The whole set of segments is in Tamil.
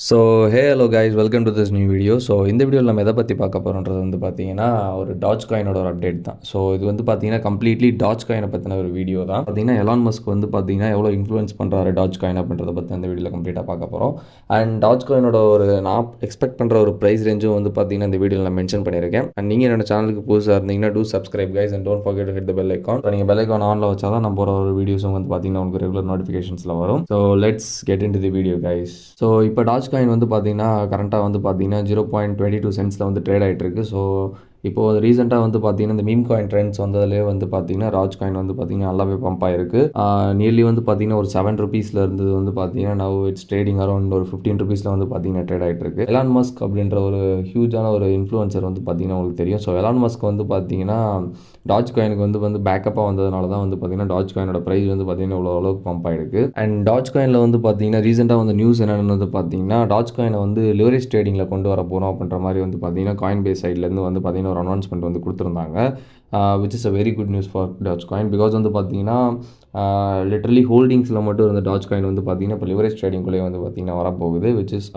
So hello guys, welcome to this new video. So இந்த வீடியோவில் நம்ம எதை பற்றி பார்க்க போகிறோன்றது வந்து பார்த்தீங்கன்னா ஒரு டாஜ் காயினோட ஒரு அப்டேட் தான். ஸோ இது வந்து பார்த்தீங்கன்னா கம்ப்ளீட்லி டாஜ் காயினை பற்றின ஒரு வீடியோ தான். பார்த்தீங்கன்னா எலான் மஸ்க் வந்து பார்த்தீங்கன்னா எவ்வளோ இன்ஃப்ளூயன்ஸ் பண்ணுறாரு டாஜ் காயின் அப்படின்றத பற்றி அந்த வீடியோவில் கம்ப்ளீட்டாக பார்க்க போகிறோம். அண்ட் டாஜ் காயினோட ஒரு நான் எக்ஸ்பெக்ட் பண்ணுற ஒரு ப்ரைஸ் ரேஞ்சும் வந்து பார்த்தீங்கன்னா இந்த வீடியோவில் நான் மென்ஷன் பண்ணியிருக்கேன். அண்ட் நீங்கள் என்னோட சேனலுக்கு புதுசாக இருந்தீங்கன்னா two subscribe guys and don't forget to hit the bell icon. நீங்கள் பெல் ஐக்கான் ஆனில் வச்சா தான் நம்ம போகிற ஒரு வீடியோஸும் வந்து பார்த்தீங்கன்னா உங்களுக்கு ரெகுலர் நோட்டிஃபிகேஷன்ஸில் வரும். So let's get in to the video guys. So இப்போ டாஜ் காயின் வந்து பார்த்தீங்கன்னா கரண்ட்டாக வந்து பார்த்தீங்கன்னா 0.22 சென்ட்ஸில் வந்து ட்ரேட் ஆகிட்டு இருக்கு. ஸோ இப்போது ரீசெண்டாக வந்து பார்த்தீங்கன்னா இந்த மீம் காயின் ட்ரெண்ட்ஸ் வந்ததுலேயே வந்து பார்த்தீங்கன்னா டாஜ் காயின் வந்து பார்த்தீங்கன்னா நல்லாவே பம்ப் ஆயிருக்கு. நியர்லி வந்து பார்த்தீங்கன்னா ஒரு 7 ருபீஸில் இருந்தது வந்து பார்த்தீங்கன்னா நவ் இட்ஸ் ட்ரேடிங் அரௌண்ட் ஒரு 15 ருபீஸில் வந்து பார்த்தீங்கன்னா ட்ரேட் ஆகிட்டு இருக்கு. எலான் மஸ்க் அப்படின்ற ஒரு ஹியூஜான ஒரு இன்ஃப்ளூயன்சர் வந்து பார்த்தீங்கன்னா உங்களுக்கு தெரியும். ஸோ எலான் மஸ்க் வந்து பார்த்தீங்கன்னா டாஜ் காயினுக்கு வந்து பேக்கப்பாக வந்ததுனால தான் வந்து பார்த்தீங்கன்னா டாஜ் காயினோட ப்ரைஸ் வந்து பார்த்தீங்கன்னா இவ்வளோ அளவுக்கு பம்ப் ஆகிருக்கு. அண்ட் டாஜ் காயினில் வந்து பார்த்தீங்கன்னா ரீசெண்டாக வந்து நியூஸ் என்னென்னு வந்து பார்த்தீங்கன்னா டாஜ் காயினை வந்து லிவரேஜ் ட்ரேடிங்கில் கொண்டு வர போகிறோம் அப்படின்ற மாதிரி வந்து பார்த்தீங்கன்னா காயின் பேஸ் சைட்லேருந்து வந்து பார்த்தீங்கன்னா ஒரு அனௌன்ஸ்மெண்ட் வந்து கொடுத்துருந்தாங்க. Which is a very good news for Dogecoin. Because வந்து பார்த்தீங்கன்னா லிட்டரலி ஹோல்டிங்ஸில் மட்டும் இருந்த டாஜ் காயின் வந்து பார்த்தீங்கன்னா இப்போ லிவரேஜ் ட்ரேடிங்குள்ளே வந்து பார்த்தீங்கன்னா வரப்போகுது. Which is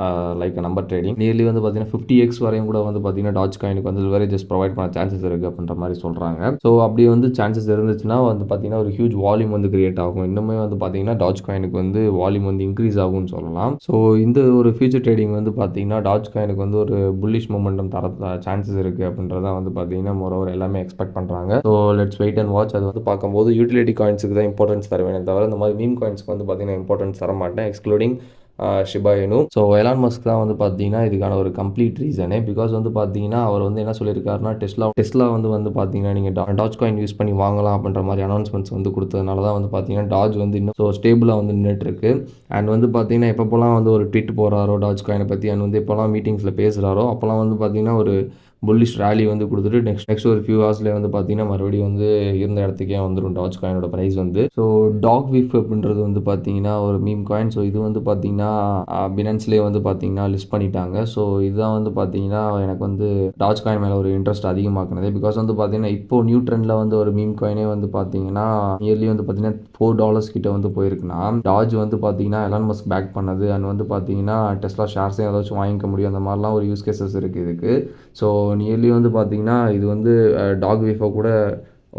like number trading. Nearly வந்து பார்த்தீங்கன்னா 50x வரையும் கூட வந்து பார்த்தீங்கன்னா டாஜ் காயினுக்கு வந்து லிவரேஜஸ் ப்ரொவைட் பண்ண சான்சஸ் இருக்குது அப்படின்ற மாதிரி சொல்கிறாங்க. ஸோ அப்படி வந்து சான்சஸ் இருந்துச்சுன்னா வந்து பார்த்தீங்கன்னா ஒரு ஹியூஜ் வால்யூம் வந்து கிரியேட் ஆகும். இன்னுமே வந்து பார்த்தீங்கன்னா டாஜ் காயினுக்கு வந்து வால்யூம் வந்து இன்க்ரீஸ் ஆகும்னு சொல்லலாம். ஸோ இந்த ஒரு ஃபியூச்சர் ட்ரேடிங் வந்து பார்த்தீங்கன்னா டாஜ் காயினுக்கு வந்து ஒரு புல்லிஷ் மூமெண்டம் தர சான்சஸ் இருக்குது அப்படின்றத வந்து பார்த்தீங்கன்னா மோரோவர் எல்லாமே எக்ஸ்பெக்ட் பண்ணுறாங்க. So let's wait and watch. அது வந்து பார்க்கும்போது யூட்டிலிட்டி காயின்ஸுக்கு தான் இம்பார்ட்டன்ஸ் தருவேனே தவிர இந்த மாதிரி மீம் காயின்ஸ்க்கு வந்து பார்த்தீங்கன்னா இம்பார்ட்டன்ஸ் தர மாட்டேன், எக்ஸ்க்ளூடிங் ஷிபா இனு. ஸோ எலான் மஸ்க் தான் வந்து பார்த்தீங்கன்னா இதுக்கான ஒரு கம்ப்ளீட் ரீசனே. பிகாஸ் வந்து பார்த்தீங்கன்னா அவர் வந்து என்ன சொல்லியிருக்காருன்னா டெஸ்லா வந்து பார்த்தீங்கன்னா நீங்கள் டாஜ் காயின் யூஸ் பண்ணி வாங்கலாம் அப்படின்ற மாதிரி அனௌன்ஸ்மெண்ட்ஸ் வந்து கொடுத்ததுனால தான் வந்து பார்த்தீங்கன்னா டாஜ் வந்து இன்னும் ஸோ ஸ்டேபிளாக வந்து நின்றுட்டு இருக்கு. அண்ட் வந்து பார்த்தீங்கன்னா எப்போலாம் வந்து ஒரு ட்வீட் போகிறாரோ டாஜ் காயினை பற்றி அண்ட் வந்து எப்போலாம் மீட்டிங்ஸில் பேசுகிறாரோ அப்போலாம் வந்து பார்த்தீங்கன்னா ஒரு புல்லிஷ் ரேலி வந்து கொடுத்துட்டு நெக்ஸ்ட் ஒரு ஃபியூ ஹவர்ஸ்லேயே வந்து பார்த்தீங்கன்னா மறுபடியும் வந்து இருந்த இடத்துக்கே வந்துடும் டாஜ் காயினோட ப்ரைஸ் வந்து. ஸோ டாக் விஃப் அப்படின்றது வந்து பார்த்தீங்கன்னா ஒரு மீம் காயின். ஸோ இது வந்து பார்த்தீங்கன்னா பினான்ஸ்லேயே வந்து பார்த்தீங்கன்னா லிஸ்ட் பண்ணிட்டாங்க. ஸோ இதுதான் வந்து பார்த்தீங்கன்னா எனக்கு வந்து டாஜ் காயின் மேலே ஒரு இன்ட்ரெஸ்ட் அதிகமாக்குனது. பிகாஸ் வந்து பார்த்தீங்கன்னா இப்போ நியூ ட்ரெண்டில் வந்து ஒரு மீம் காயினே வந்து பார்த்தீங்கன்னா நியர்லி வந்து பார்த்தீங்கன்னா $4 கிட்ட வந்து போயிருக்குன்னா டாஜ் வந்து பார்த்தீங்கன்னா எலான் மஸ்க் பேக் பண்ணது அண்ட் வந்து பார்த்தீங்கன்னா டெஸ்லா ஷேர்ஸையும் ஏதாச்சும் வாங்கிக்க முடியும் அந்த மாதிரிலாம் ஒரு யூஸ் கேசஸ் இருக்குது இதுக்கு. ஸோ நியர்லி வந்து பார்த்தீங்கன்னா இது வந்து டாக் வீஃபை கூட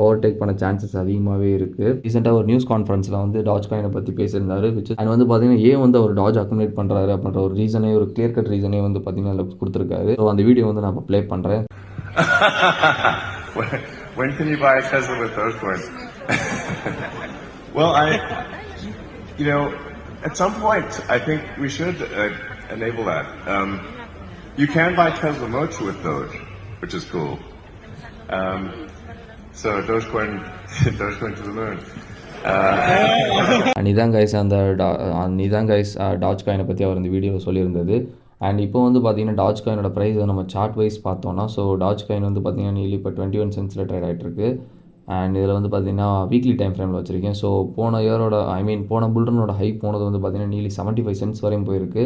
ஓவர்டேக் பண்ண சான்சஸ் அதிகமாகவே இருக்குது. ரீசெண்டாக ஒரு நியூஸ் கான்ஃபரன்ஸில் வந்து டாஜ் காயினை பற்றி பேசியிருந்தாரு. விச் அண்ட் வந்து பார்த்தீங்கன்னா ஏன் வந்து அவர் டாஜ் அக்குமுலேட் பண்ணுறாரு அப்படின்ற ஒரு ரீசனே ஒரு கிளியர் கட் ரீசனே வந்து பார்த்தீங்கன்னா அதில் கொடுத்துருக்காரு. ஸோ அந்த வீடியோ வந்து நான் இப்போ ப்ளே பண்ணுறேன். When can you buy a Tesla with Dogecoin? Well, at some point, I think we should enable that. You can buy Tesla merch with Doge, which is cool. So Dogecoin to the moon. இதான் கைஸ் டாஜ் காயினை பற்றி அவர் இந்த வீடியோவில் சொல்லியிருந்தது. அண்ட் இப்போ வந்து பார்த்தீங்கன்னா டாஜ் காயினோட ப்ரைஸ் நம்ம சார்ட் வைஸ் பார்த்தோன்னா ஸோ டாஜ் காயின் வந்து பார்த்தீங்கன்னா நியர்லி இப்போ 21 சென்ட்ஸில் ட்ரேட் ஆகிட்டு இருக்கு. அண்ட் இதில் வந்து பார்த்தீங்கன்னா வீக்லி டைம் ஃப்ரேமில் வச்சிருக்கேன். ஸோ போன புல்ரனோட ஹை போனது வந்து பார்த்தீங்கன்னா நியர்லி 75 சென்ட்ஸ் வரையும் போயிருக்கு.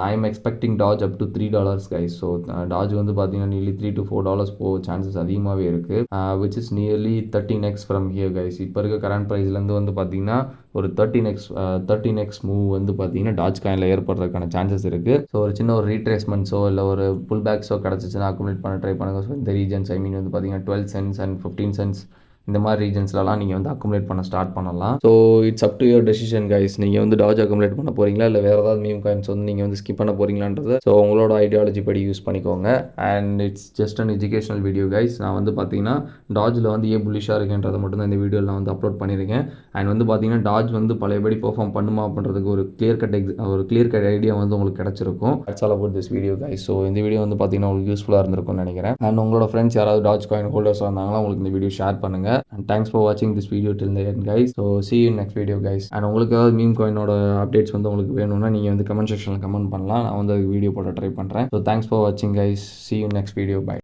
I am expecting Doge up to $3 guys. So Doge வந்து பார்த்தீங்கன்னா நியர்லி $3 to $4 போக சான்சஸ் அதிகமாகவே இருக்குது. Which is nearly 13x from here guys. இப்போ இருக்க கரண்ட் ப்ரைஸ்லேருந்து வந்து பார்த்தீங்கன்னா ஒரு 13x மூவ் வந்து பார்த்தீங்கன்னா டாஜ் காயினில் ஏற்படுறதுக்கான சான்சஸ் இருக்குது. ஸோ ஒரு சின்ன ஒரு ரீட்ரேஸ்மெண்ட்ஸோ இல்லை ஒரு புல் பேக்ஸோ கிடச்சிச்சுன்னா அக்குமுலேட் பண்ண ட்ரை பண்ணுங்கள். ஸோ இந்த ரீஜன்ஸ் வந்து பார்த்தீங்கன்னா 12 சென்ட்ஸ் அண்ட் 15 சென்ட்ஸ் இந்த மாதிரி ரீஜன்ஸ்லலாம் நீங்கள் வந்து அக்குமுலேட் பண்ண ஸ்டார்ட் பண்ணலாம். So it's up to your decision guys. நீங்கள் வந்து டாஜ் அக்குமுலேட் பண்ண போகிறீங்களா இல்லை வேறு ஏதாவது மீம் காயின்ஸ் வந்து நீங்கள் வந்து ஸ்கிப் பண்ண போகிறீங்களான்றது ஸோ உங்களோட ஐடியாலஜி படி யூஸ் பண்ணிக்கோங்க. And it's just an educational video guys. நான் வந்து பார்த்தீங்கன்னா டாஜில் வந்து ஏன் புல்லிஷாக இருக்குன்றதை மட்டும் தான் இந்த வீடியோவில் நான் வந்து அப்லோட் பண்ணியிருக்கேன். அண்ட் வந்து பார்த்தீங்கன்னா டாஜ் வந்து பழையபடி பெர்ஃபார்ம் பண்ணுமா அப்படின்றதுக்கு ஒரு கிளியர் கட் ஐடியா வந்து உங்களுக்கு கிடச்சிருக்கும். That's all about this video guys. So இந்த வீடியோ வந்து பார்த்தீங்கன்னா உங்களுக்கு யூஸ்ஃபுல்லாக இருந்திருக்கும்னு நினைக்கிறேன். அண்ட் உங்களோட ஃப்ரெண்ட்ஸ் யாராவது டாஜ் காயின் ஹோல்டர்ஸ் இருந்தாங்களா உங்களுக்கு இந்த வீடியோ ஷேர் பண்ணுங்கள். And thanks for watching this video till the end guys. So see you in next video guys. And உங்களுக்கு ஏதாவது மீம் காயினோட அப்டேட்ஸ் வந்து உங்களுக்கு வேணும்னா நீங்கள் வந்து கமெண்ட் செக்ஷனில் கமெண்ட் பண்ணலாம். நான் வந்து வீடியோ போட ட்ரை பண்ணுறேன். So thanks for watching guys. See you in next video. Bye.